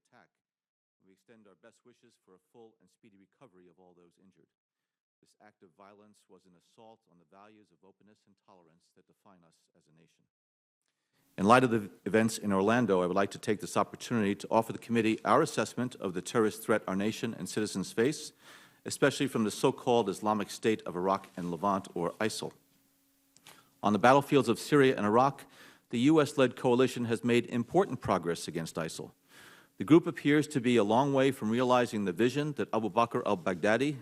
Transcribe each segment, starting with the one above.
attack. We extend our best wishes for a full and speedy recovery of all those injured. This act of violence was an assault on the values of openness and tolerance that define us as a nation. In light of the events in Orlando, I would like to take this opportunity to offer the committee our assessment of the terrorist threat our nation and citizens face, especially from the so-called Islamic State of Iraq and Levant, or ISIL. On the battlefields of Syria and Iraq, the U.S.-led coalition has made important progress against ISIL. The group appears to be a long way from realizing the vision that Abu Bakr al-Baghdadi,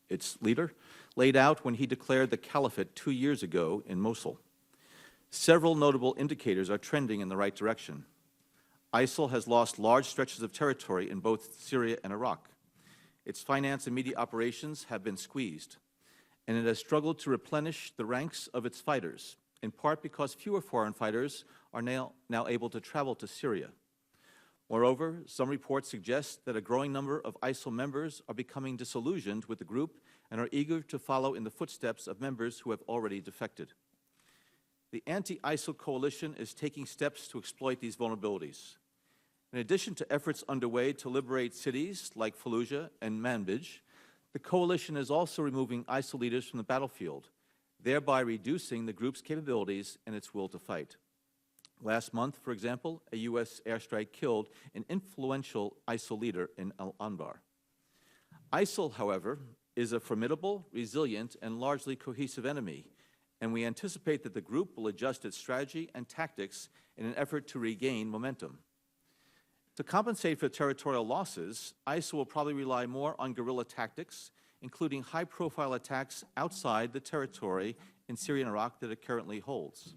its leader, laid out when he declared the caliphate 2 years ago in Mosul. Several notable indicators are trending in the right direction. ISIL has lost large stretches of territory in both Syria and Iraq. Its finance and media operations have been squeezed, and it has struggled to replenish the ranks of its fighters, in part because fewer foreign fighters are now able to travel to Syria. Moreover, some reports suggest that a growing number of ISIL members are becoming disillusioned with the group and are eager to follow in the footsteps of members who have already defected. The anti-ISIL coalition is taking steps to exploit these vulnerabilities. In addition to efforts underway to liberate cities like Fallujah and Manbij, the coalition is also removing ISIL leaders from the battlefield, thereby reducing the group's capabilities and its will to fight. Last month, for example, a U.S. airstrike killed an influential ISIL leader in Al-Anbar. ISIL, however, is a formidable, resilient, and largely cohesive enemy, and we anticipate that the group will adjust its strategy and tactics in an effort to regain momentum. To compensate for territorial losses, ISIL will probably rely more on guerrilla tactics, including high-profile attacks outside the territory in Syria and Iraq that it currently holds.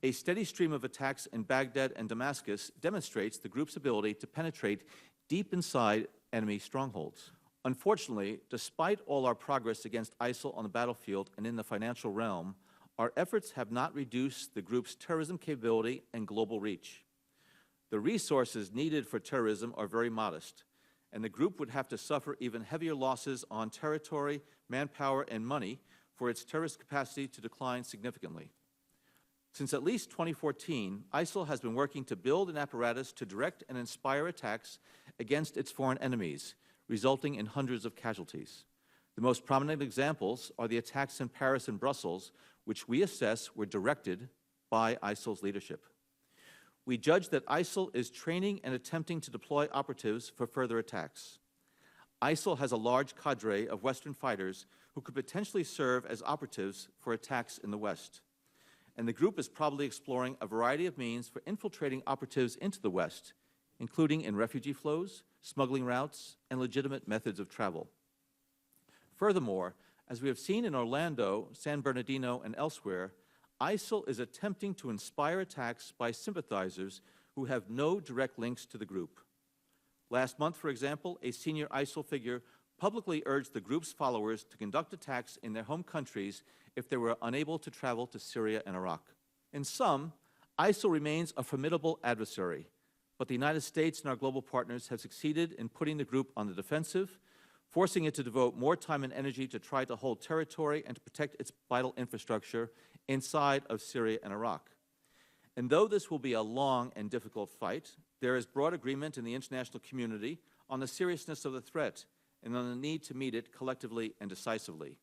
A steady stream of attacks in Baghdad and Damascus demonstrates the group's ability to penetrate deep inside enemy strongholds. Unfortunately, despite all our progress against ISIL on the battlefield and in the financial realm, our efforts have not reduced the group's terrorism capability and global reach. The resources needed for terrorism are very modest, and the group would have to suffer even heavier losses on territory, manpower, and money for its terrorist capacity to decline significantly. Since at least 2014, ISIL has been working to build an apparatus to direct and inspire attacks against its foreign enemies, resulting in hundreds of casualties. The most prominent examples are the attacks in Paris and Brussels, which we assess were directed by ISIL's leadership. We judge that ISIL is training and attempting to deploy operatives for further attacks. ISIL has a large cadre of Western fighters who could potentially serve as operatives for attacks in the West. And the group is probably exploring a variety of means for infiltrating operatives into the West, including in refugee flows, smuggling routes, and legitimate methods of travel. Furthermore, as we have seen in Orlando, San Bernardino, and elsewhere, ISIL is attempting to inspire attacks by sympathizers who have no direct links to the group. Last month, for example, a senior ISIL figure publicly urged the group's followers to conduct attacks in their home countries if they were unable to travel to Syria and Iraq. In sum, ISIL remains a formidable adversary, but the United States and our global partners have succeeded in putting the group on the defensive, forcing it to devote more time and energy to try to hold territory and to protect its vital infrastructure inside of Syria and Iraq. And though this will be a long and difficult fight, there is broad agreement in the international community on the seriousness of the threat and on the need to meet it collectively and decisively.